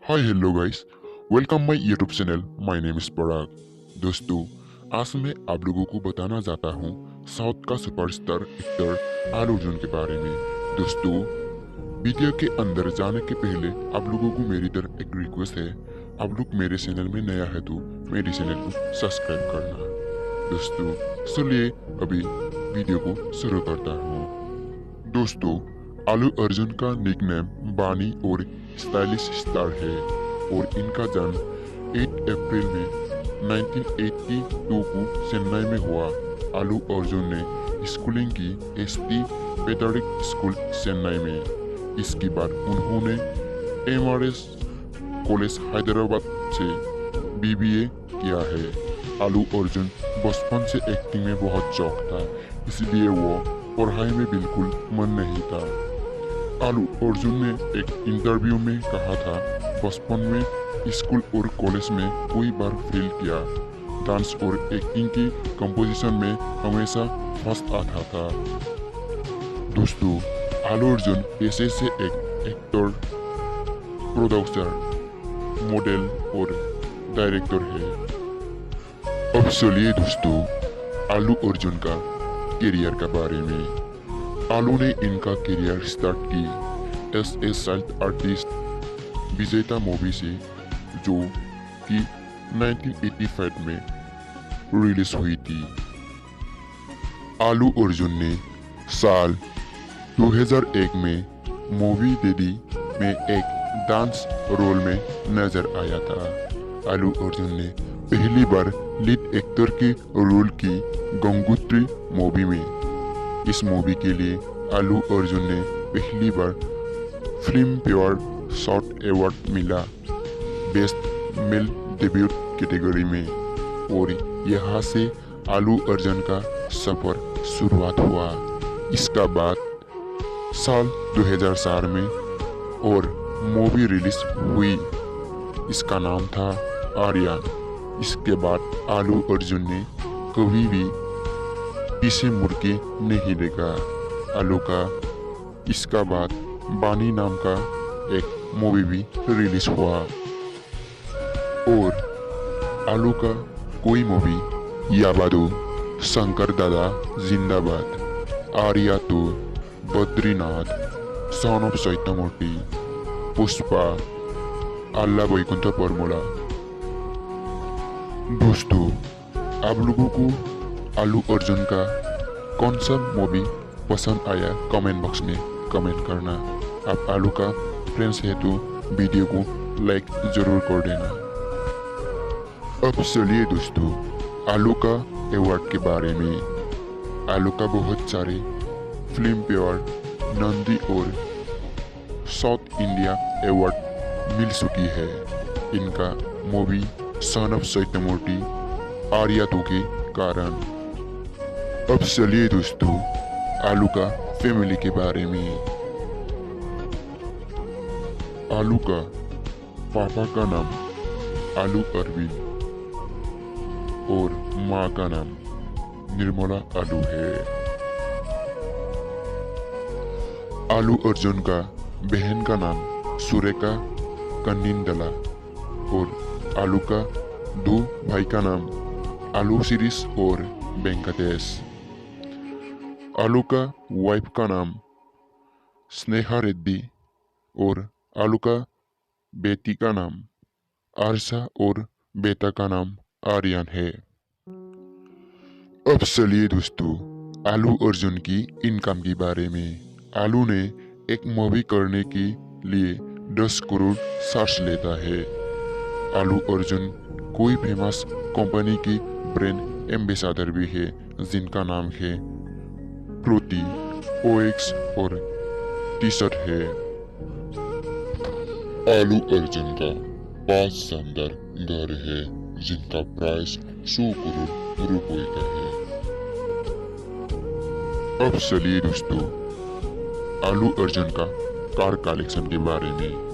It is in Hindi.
Hi hello guys, welcome my YouTube channel. My name is Parag. दोस्तों, आज मैं आप लोगों को बताना चाहता हूँ साउथ का सुपरस्टार एक्टर आलू अर्जुन के बारे में। दोस्तों, वीडियो के अंदर जाने के पहले आप लोगों को मेरी तरफ एक रिक्वेस्ट है। आप लोग मेरे चैनल में नया है तो मेरे चैनल को सब्सक्राइब करना। दोस्तों, चलिए अभी वीडियो को शुरू करता हूँ। दोस्तों, आलू अर्जुन का निकनेम बानी और स्टाइलिश स्टार है और इनका जन्म 8 अप्रैल में 1982 को चेन्नई में हुआ। आलू अर्जुन ने स्कूलिंग की एसटी पैथोडिक स्कूल चेन्नई में। इसके बाद उन्होंने एमआरएस कॉलेज हैदराबाद से बीबीए किया है। आलू अर्जुन बचपन से एक्टिंग में बहुत शौक था, इसलिए वो पढ़ाई में बिल्कुल मन नहीं था। आलू अर्जुन ने एक इंटरव्यू में कहा था, बचपन में स्कूल और कॉलेज में कई बार फेल किया। डांस और एक्टिंग की कंपोजिशन में हमेशा फर्स्ट आता था। दोस्तों, आलू अर्जुन पेशे से एक एक्टर, प्रोड्यूसर, मॉडल और डायरेक्टर है। अब चलिए दोस्तों, आलू अर्जुन का करियर के बारे में। आलू ने इनका करियर स्टार्ट की एज ए चाइल्ड आर्टिस्ट विजेता मूवी से, जो कि 1985 में रिलीज हुई थी। आलू अर्जुन ने साल 2001 में मूवी दीदी में एक डांस रोल में नजर आया था। आलू अर्जुन ने पहली बार लीड एक्टर के रोल की गंगोत्री मूवी में। इस मूवी के लिए आलू अर्जुन ने पहली बार फिल्म फेयर शॉर्ट अवार्ड मिला बेस्ट मेल डेब्यूट कैटेगरी में, और यहाँ से आलू अर्जुन का सफर शुरुआत हुआ। इसका बाद साल 2004 में और मूवी रिलीज हुई, इसका नाम था आर्यन। इसके बाद आलू अर्जुन ने कभी भी पीछे मुड़ के नहीं देखा। आलू का इसका बाद बानी नाम का एक मूवी भी रिलीज हुआ, और आलू का कोई movie याबादू, Shankar Dada Zindabad, Arya two, Badrinath, son of Satyamurthy, Pushpa, Ala Vaikunthapurramuloo. दोस्तों, आप लोगों को आलू अर्जुन का कौन सा मूवी पसंद आया कमेंट बॉक्स में कमेंट करना। आप आलू का फ्रेंड्स है तो वीडियो को लाइक जरूर कर देना। अब चलिए दोस्तों, आलू का अवार्ड के बारे में। आलू का बहुत सारे फिल्म फेयर, नंदी और साउथ इंडिया अवार्ड मिल चुकी है। इनका movie son of Satyamurthy, Arya two के कारण। अब चलिए दोस्तों, आलू का फैमिली के बारे में। आलू का पापा का नाम आलू अरविंद और माँ का नाम निर्मला आलू है। आलू अर्जुन का बहन का नाम सुरेखा कन्निंदला, और आलू का दो भाई का नाम आलू शिरीष और वेंकटेश। आलू का वाइफ का नाम स्नेहा रेड्डी और आलू का बेटी का नाम आरसा और बेटा का नाम आर्यन है। अब चलिए दोस्तों, आलू अर्जुन की इनकम के बारे में। आलू ने एक मूवी करने के लिए 10 करोड़ चार्ज लेता है। आलू अर्जुन कोई फेमस कंपनी की ब्रांड एम्बेसडर भी है, जिनका नाम है फ्रूटी, ओएक्स और टी शर्ट है। आलू अर्जुन का 5 शानदार घर है, जिनका प्राइस 100 करोड़ रुपए का है। अब चलिए दोस्तों, आलू अर्जुन का कार कलेक्शन के बारे में।